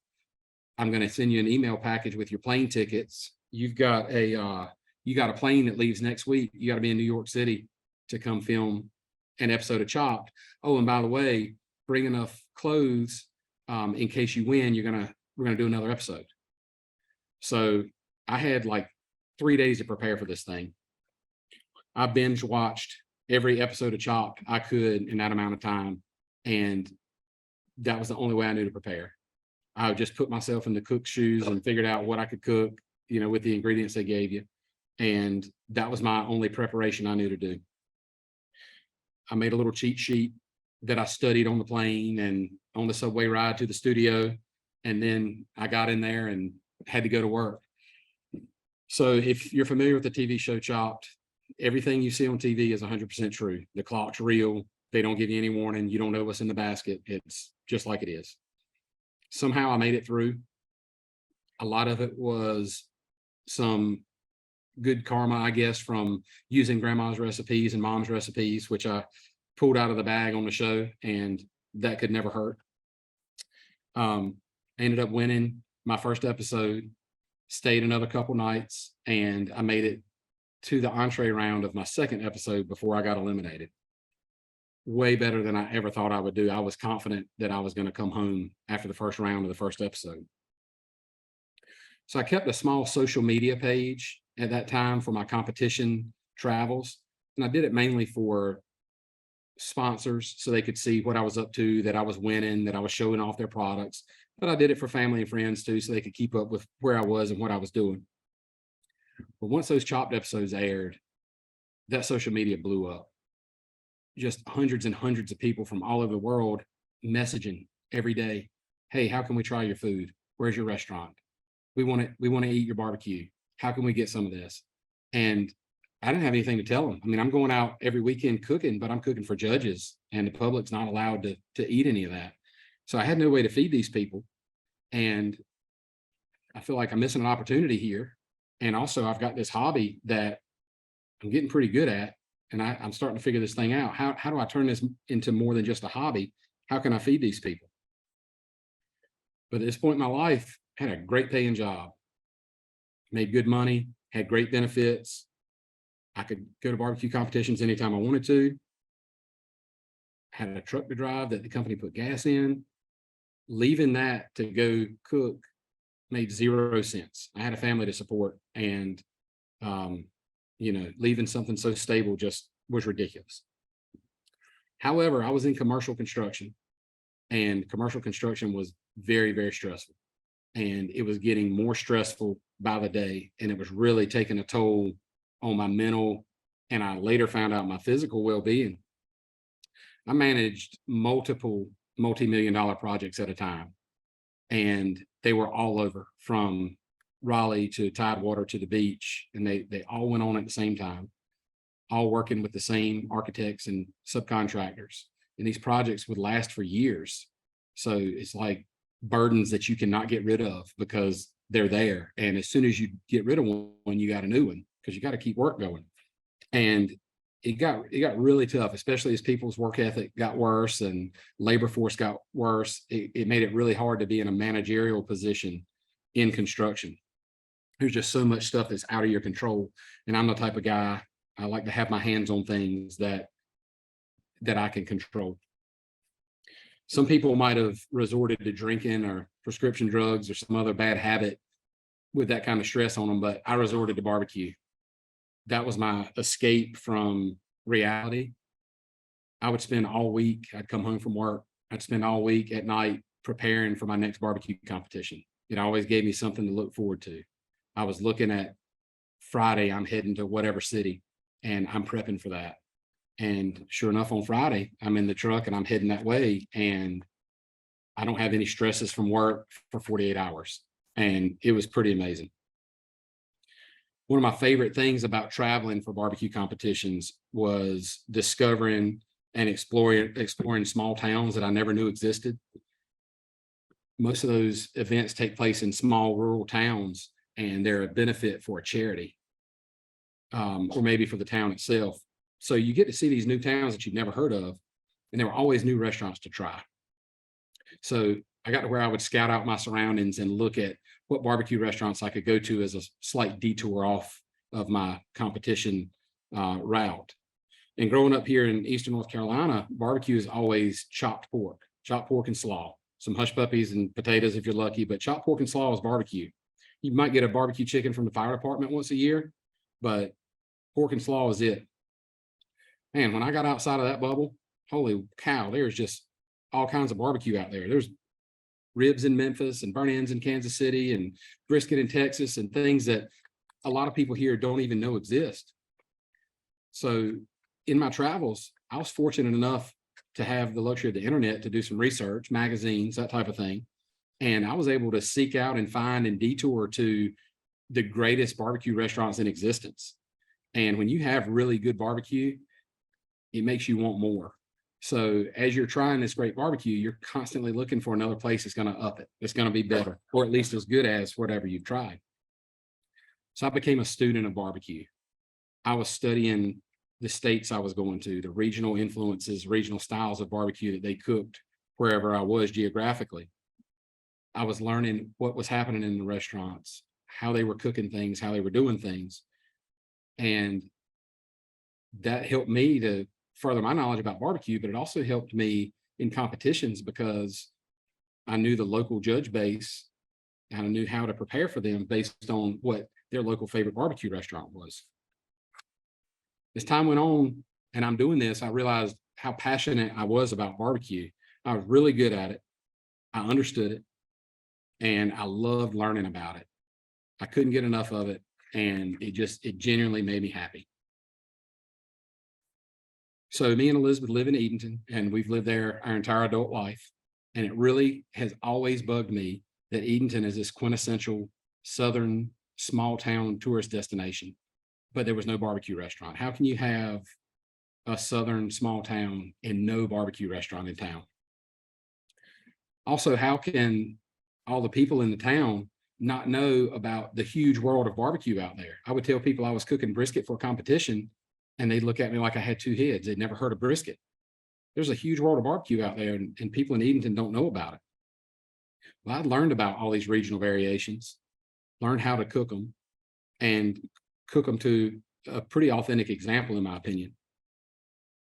I'm going to send you an email package with your plane tickets. You got a plane that leaves next week. You got to be in New York City to come film an episode of Chopped. Oh, and by the way, bring enough clothes in case you win. We're gonna do another episode." So I had like 3 days to prepare for this thing. I binge watched every episode of Chopped I could in that amount of time, and that was the only way I knew to prepare. I would just put myself in the cook's shoes and figured out what I could cook, with the ingredients they gave you. And that was my only preparation I knew to do. I made a little cheat sheet that I studied on the plane and on the subway ride to the studio. And then I got in there and had to go to work. So if you're familiar with the TV show Chopped, everything you see on TV is 100% true. The clock's real. They don't give you any warning. You don't know what's in the basket. It's just like it is. Somehow I made it through. A lot of it was some good karma, I guess, from using grandma's recipes and mom's recipes, which I pulled out of the bag on the show, and that could never hurt. I ended up winning my first episode, stayed another couple nights, and I made it to the entree round of my second episode before I got eliminated. Way better than I ever thought I would do. I was confident that I was going to come home after the first round of the first episode. So I kept a small social media page at that time for my competition travels. And I did it mainly for sponsors so they could see what I was up to, that I was winning, that I was showing off their products. But I did it for family and friends too, so they could keep up with where I was and what I was doing. But once those Chopped episodes aired, that social media blew up. Just hundreds and hundreds of people from all over the world messaging every day. "Hey, how can we try your food? Where's your restaurant? We want to eat your barbecue. How can we get some of this?" And I didn't have anything to tell them. I mean, I'm going out every weekend cooking, but I'm cooking for judges, and the public's not allowed to eat any of that. So I had no way to feed these people. And I feel like I'm missing an opportunity here. And also I've got this hobby that I'm getting pretty good at. And I'm starting to figure this thing out. How do I turn this into more than just a hobby? How can I feed these people? But at this point in my life, I had a great paying job, made good money, had great benefits. I could go to barbecue competitions anytime I wanted to. Had a truck to drive that the company put gas in. Leaving that to go cook made 0 cents. I had a family to support, and leaving something so stable just was ridiculous. However, I was in commercial construction, and commercial construction was very, very stressful. And it was getting more stressful by the day, and it was really taking a toll on my mental, and I later found out my physical well-being. I managed multiple multi-million-dollar projects at a time, and they were all over, from Raleigh to Tidewater to the beach, and they all went on at the same time, all working with the same architects and subcontractors. And these projects would last for years. So it's like burdens that you cannot get rid of because they're there. And as soon as you get rid of one, you got a new one, because you got to keep work going. And it got really tough, especially as people's work ethic got worse and labor force got worse. It made it really hard to be in a managerial position in construction. There's just so much stuff that's out of your control. And I'm the type of guy, I like to have my hands on things that I can control. Some people might have resorted to drinking or prescription drugs or some other bad habit with that kind of stress on them, but I resorted to barbecue. That was my escape from reality. I would spend all week, I'd come home from work, I'd spend all week at night preparing for my next barbecue competition. It always gave me something to look forward to. I was looking at Friday, I'm heading to whatever city, and I'm prepping for that. And sure enough, on Friday, I'm in the truck and I'm heading that way, and I don't have any stresses from work for 48 hours. And it was pretty amazing. One of my favorite things about traveling for barbecue competitions was discovering and exploring small towns that I never knew existed. Most of those events take place in small rural towns, and they're a benefit for a charity, or maybe for the town itself. So you get to see these new towns that you've never heard of, and there were always new restaurants to try. So I got to where I would scout out my surroundings and look at what barbecue restaurants I could go to as a slight detour off of my competition route. And growing up here in Eastern North Carolina, barbecue is always chopped pork and slaw, some hush puppies and potatoes if you're lucky, but chopped pork and slaw is barbecue. You might get a barbecue chicken from the fire department once a year, but pork and slaw is it. Man, when I got outside of that bubble, holy cow, there's just all kinds of barbecue out there. There's ribs in Memphis and burnt ends in Kansas City and brisket in Texas and things that a lot of people here don't even know exist. So in my travels, I was fortunate enough to have the luxury of the internet to do some research, magazines, that type of thing. And I was able to seek out and find and detour to the greatest barbecue restaurants in existence. And when you have really good barbecue, it makes you want more. So as you're trying this great barbecue, you're constantly looking for another place that's going to up it. It's going to be better, or at least as good as whatever you've tried. So I became a student of barbecue. I was studying the states I was going to, the regional influences, regional styles of barbecue that they cooked wherever I was geographically. I was learning what was happening in the restaurants, how they were cooking things, how they were doing things. And that helped me to further my knowledge about barbecue, but it also helped me in competitions because I knew the local judge base and I knew how to prepare for them based on what their local favorite barbecue restaurant was. As time went on and I'm doing this, I realized how passionate I was about barbecue. I was really good at it. I understood it, and I loved learning about it. I couldn't get enough of it, and it genuinely made me happy. So me and Elizabeth live in Edenton, and we've lived there our entire adult life. And it really has always bugged me that Edenton is this quintessential Southern small town tourist destination, but there was no barbecue restaurant. How can you have a Southern small town and no barbecue restaurant in town? Also, how can all the people in the town not know about the huge world of barbecue out there? I would tell people I was cooking brisket for a competition, and they'd look at me like I had two heads. They'd never heard of brisket. There's a huge world of barbecue out there, and people in Edenton don't know about it. Well, I learned about all these regional variations, learned how to cook them, and cook them to a pretty authentic example, in my opinion.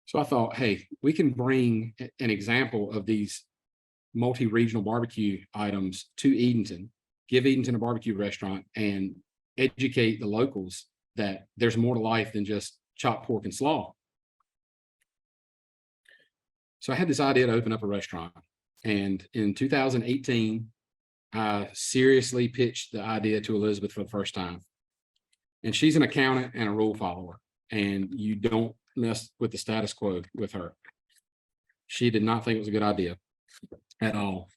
So I thought, hey, we can bring an example of these multi-regional barbecue items to Edenton, give Edenton a barbecue restaurant, and educate the locals that there's more to life than just chopped pork and slaw. So I had this idea to open up a restaurant. And in 2018, I seriously pitched the idea to Elizabeth for the first time. And she's an accountant and a rule follower, and you don't mess with the status quo with her. She did not think it was a good idea at all.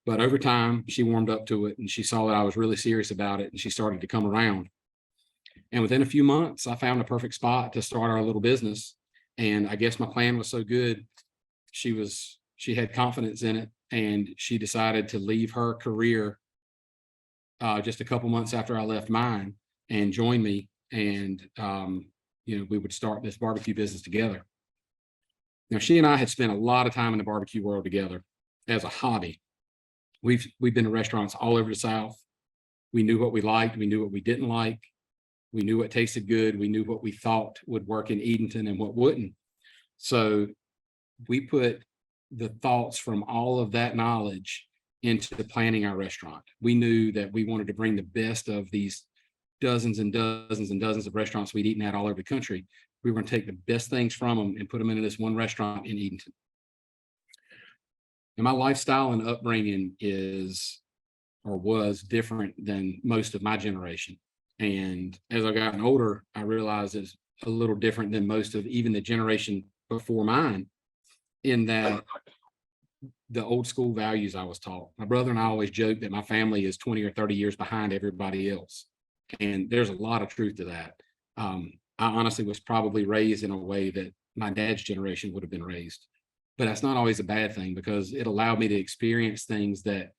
But over time, she warmed up to it, and she saw that I was really serious about it, and she started to come around. And within a few months, I found a perfect spot to start our little business. And I guess my plan was so good, she had confidence in it, and she decided to leave her career just a couple months after I left mine and join me. And we would start this barbecue business together. Now, she and I had spent a lot of time in the barbecue world together as a hobby. We've been to restaurants all over the South. We knew what we liked. We knew what we didn't like. We knew what tasted good. We knew what we thought would work in Edenton and what wouldn't. So we put the thoughts from all of that knowledge into planning our restaurant. We knew that we wanted to bring the best of these dozens and dozens and dozens of restaurants we'd eaten at all over the country. We were going to take the best things from them and put them into this one restaurant in Edenton. And my lifestyle and upbringing was different than most of my generation. And as I've gotten older, I realized it's a little different than most of even the generation before mine, in that the old school values I was taught. My brother and I always joke that my family is 20 or 30 years behind everybody else. And there's a lot of truth to that. I honestly was probably raised in a way that my dad's generation would have been raised. But that's not always a bad thing, because it allowed me to experience things that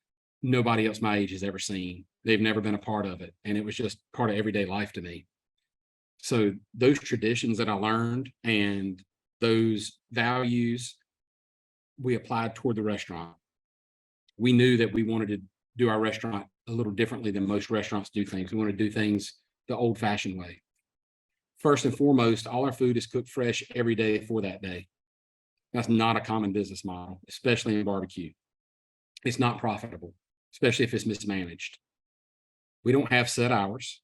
nobody else my age has ever seen. They've never been a part of it. And it was just part of everyday life to me. So those traditions that I learned and those values, we applied toward the restaurant. We knew that we wanted to do our restaurant a little differently than most restaurants do things. We want to do things the old fashioned way. First and foremost, all our food is cooked fresh every day for that day. That's not a common business model, especially in barbecue. It's not profitable, especially if it's mismanaged. We don't have set hours.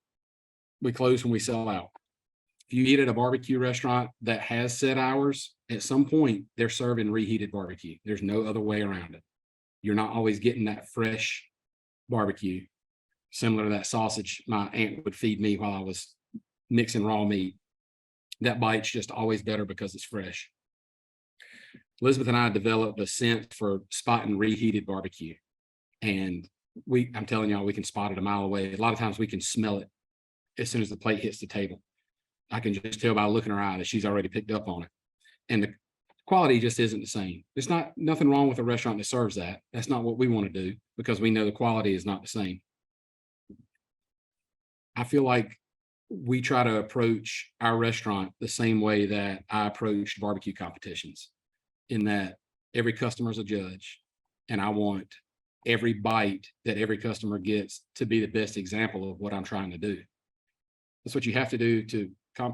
We close when we sell out. If you eat at a barbecue restaurant that has set hours, at some point they're serving reheated barbecue. There's no other way around it. You're not always getting that fresh barbecue, similar to that sausage my aunt would feed me while I was mixing raw meat. That bite's just always better because it's fresh. Elizabeth and I developed a sense for spotting reheated barbecue. And I'm telling y'all, we can spot it a mile away. A lot of times we can smell it as soon as the plate hits the table. I can just tell by looking in her eye that she's already picked up on it. And the quality just isn't the same. There's nothing wrong with a restaurant that serves that. That's not what we want to do, because we know the quality is not the same. I feel like we try to approach our restaurant the same way that I approached barbecue competitions, in that every customer is a judge, and I want every bite that every customer gets to be the best example of what I'm trying to do. That's what you have to do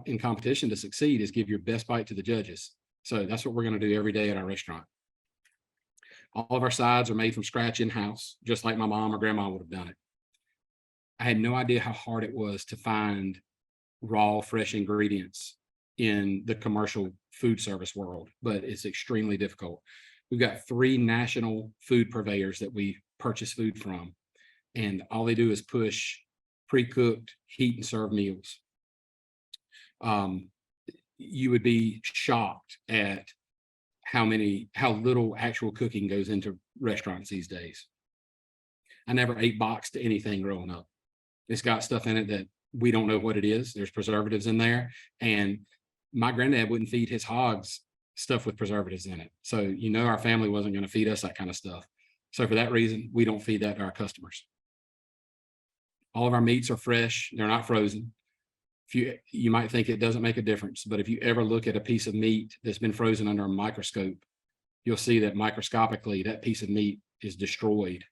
in competition to succeed, is give your best bite to the judges. So that's what we're going to do every day at our restaurant. All of our sides are made from scratch in-house, just like my mom or grandma would have done it. I had no idea how hard it was to find raw, fresh ingredients in the commercial food service world, but it's extremely difficult. We've got 3 national food purveyors that we purchase food from, and all they do is push pre-cooked, heat and serve meals. You would be shocked at how little actual cooking goes into restaurants these days. I never ate boxed anything growing up. It's got stuff in it that we don't know what it is. There's preservatives in there, and my granddad wouldn't feed his hogs stuff with preservatives in it. So, our family wasn't going to feed us that kind of stuff. So for that reason, we don't feed that to our customers. All of our meats are fresh. They're not frozen. You might think it doesn't make a difference, but if you ever look at a piece of meat that's been frozen under a microscope, you'll see that microscopically that piece of meat is destroyed.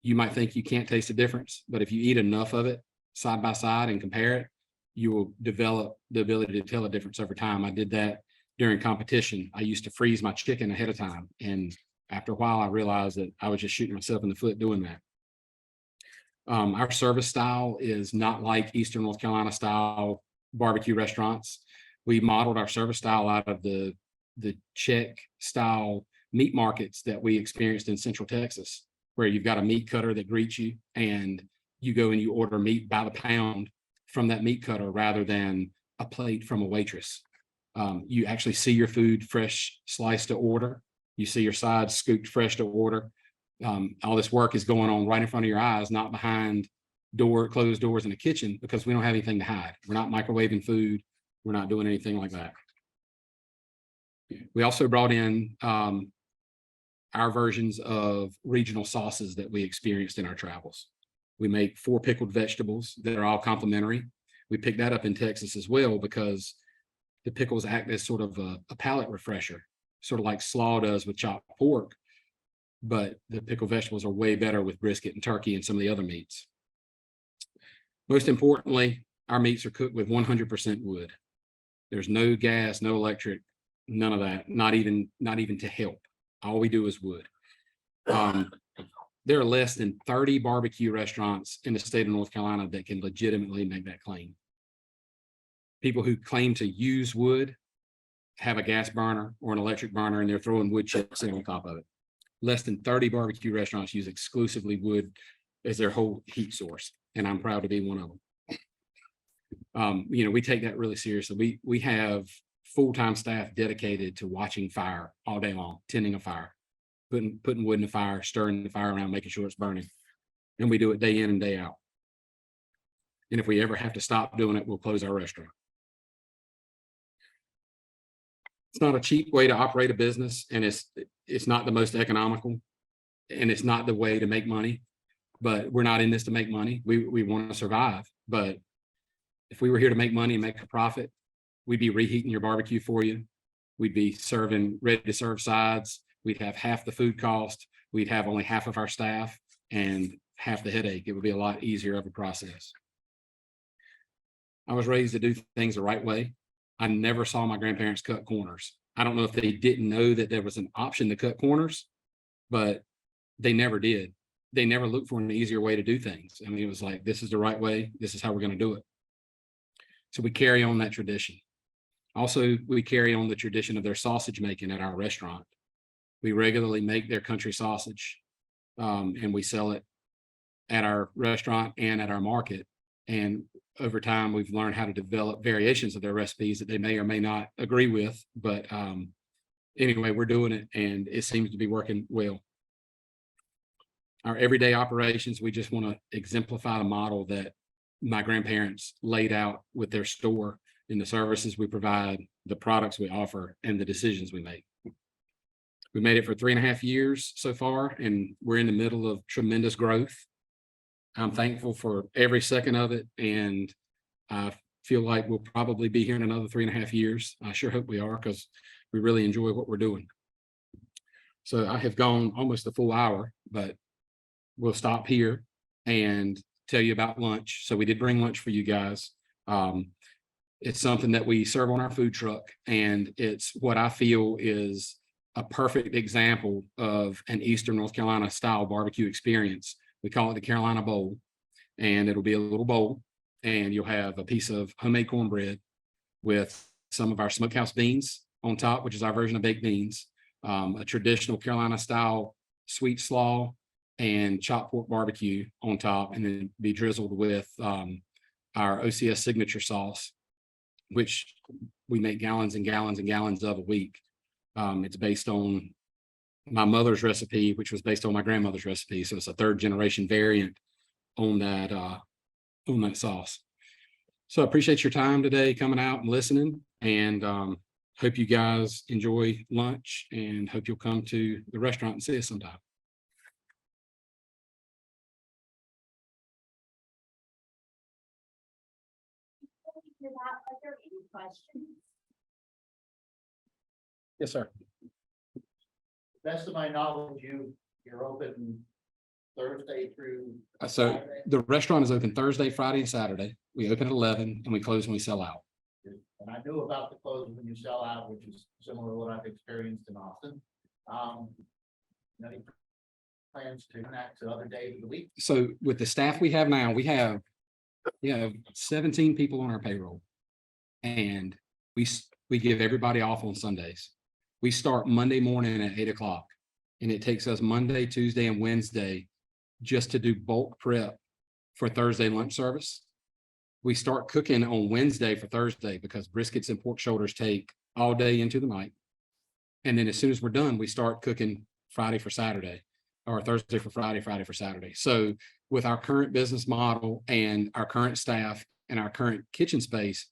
You might think you can't taste the difference, but if you eat enough of it side by side and compare it, you will develop the ability to tell a difference over time. I did that during competition. I used to freeze my chicken ahead of time, and after a while I realized that I was just shooting myself in the foot doing that. Our service style is not like Eastern North Carolina style barbecue restaurants. We modeled our service style out of the Czech style meat markets that we experienced in Central Texas, where you've got a meat cutter that greets you, and you go and you order meat by the pound from that meat cutter rather than a plate from a waitress. You actually see your food fresh, sliced to order. You see your sides scooped fresh to order. All this work is going on right in front of your eyes, not behind closed doors in the kitchen, because we don't have anything to hide. We're not microwaving food. We're not doing anything like that. We also brought in our versions of regional sauces that we experienced in our travels. We make 4 pickled vegetables that are all complementary. We picked that up in Texas as well, because the pickles act as sort of a palate refresher, sort of like slaw does with chopped pork. But the pickled vegetables are way better with brisket and turkey and some of the other meats. Most importantly, our meats are cooked with 100% wood. There's no gas, no electric, none of that, not even to help. All we do is wood. There are less than 30 barbecue restaurants in the state of North Carolina that can legitimately make that claim. People who claim to use wood have a gas burner or an electric burner, and they're throwing wood chips on top of it. Less than 30 barbecue restaurants use exclusively wood as their whole heat source, and I'm proud to be one of them. We take that really seriously. We have full-time staff dedicated to watching fire all day long, tending a fire, putting wood in the fire, stirring the fire around, making sure it's burning. And we do it day in and day out. And if we ever have to stop doing it, we'll close our restaurant. It's not a cheap way to operate a business, and it's not the most economical, and it's not the way to make money. But we're not in this to make money. We want to survive. But if we were here to make money and make a profit, we'd be reheating your barbecue for you. We'd be serving ready to serve sides. We'd have half the food cost. We'd have only half of our staff and half the headache. It would be a lot easier of a process. I was raised to do things the right way. I never saw my grandparents cut corners. I don't know if they didn't know that there was an option to cut corners, but they never did. They never looked for an easier way to do things. I mean, it was like, this is the right way. This is how we're going to do it. So we carry on that tradition. Also, we carry on the tradition of their sausage making at our restaurant. We regularly make their country sausage, and we sell it at our restaurant and at our market. And over time, we've learned how to develop variations of their recipes that they may or may not agree with. But anyway, we're doing it, and it seems to be working well. Our everyday operations, we just want to exemplify the model that my grandparents laid out with their store, in the services we provide, the products we offer, and the decisions we make. We made it for 3.5 years so far, and we're in the middle of tremendous growth. I'm thankful for every second of it, and I feel like we'll probably be here in another 3.5 years. I sure hope we are, because we really enjoy what we're doing. So I have gone almost a full hour, but we'll stop here and tell you about lunch. So we did bring lunch for you guys. It's something that we serve on our food truck, and it's what I feel is a perfect example of an Eastern North Carolina style barbecue experience. We call it the Carolina Bowl, and it'll be a little bowl, and you'll have a piece of homemade cornbread with some of our smokehouse beans on top, which is our version of baked beans, a traditional Carolina style sweet slaw, and chopped pork barbecue on top, and then be drizzled with our OCS signature sauce, which we make gallons and gallons and gallons of a week. It's based on my mother's recipe, which was based on my grandmother's recipe. So it's a 3rd generation variant on that sauce. So I appreciate your time today, coming out and listening, and hope you guys enjoy lunch, and hope you'll come to the restaurant and see us sometime. Are there any questions? Yes, sir. Best of my knowledge, you're open Thursday through So Friday? the restaurant is open Thursday, Friday, and Saturday. We open at 11 and we close when we sell out. And I knew about the close when you sell out, which is similar to what I've experienced in Austin. Any plans to connect to other days of the week? So with the staff we have now, we have 17 people on our payroll, and we give everybody off on Sundays. We start Monday morning at 8 o'clock, and it takes us Monday, Tuesday, and Wednesday just to do bulk prep for Thursday lunch service. We start cooking on Wednesday for Thursday, because briskets and pork shoulders take all day into the night. And then as soon as we're done, we start cooking Friday for Saturday, or Thursday for Friday, Friday for Saturday. So with our current business model and our current staff and our current kitchen space,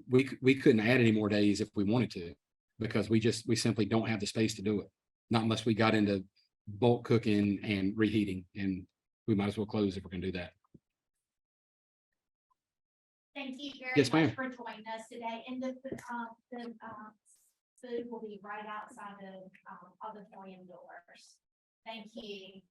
we couldn't add any more days if we wanted to, because we simply don't have the space to do it. Not unless we got into bulk cooking and reheating, and we might as well close if we're gonna do that. Thank you very Yes, ma'am. much for joining us today. And the food will be right outside the auditorium doors. Thank you.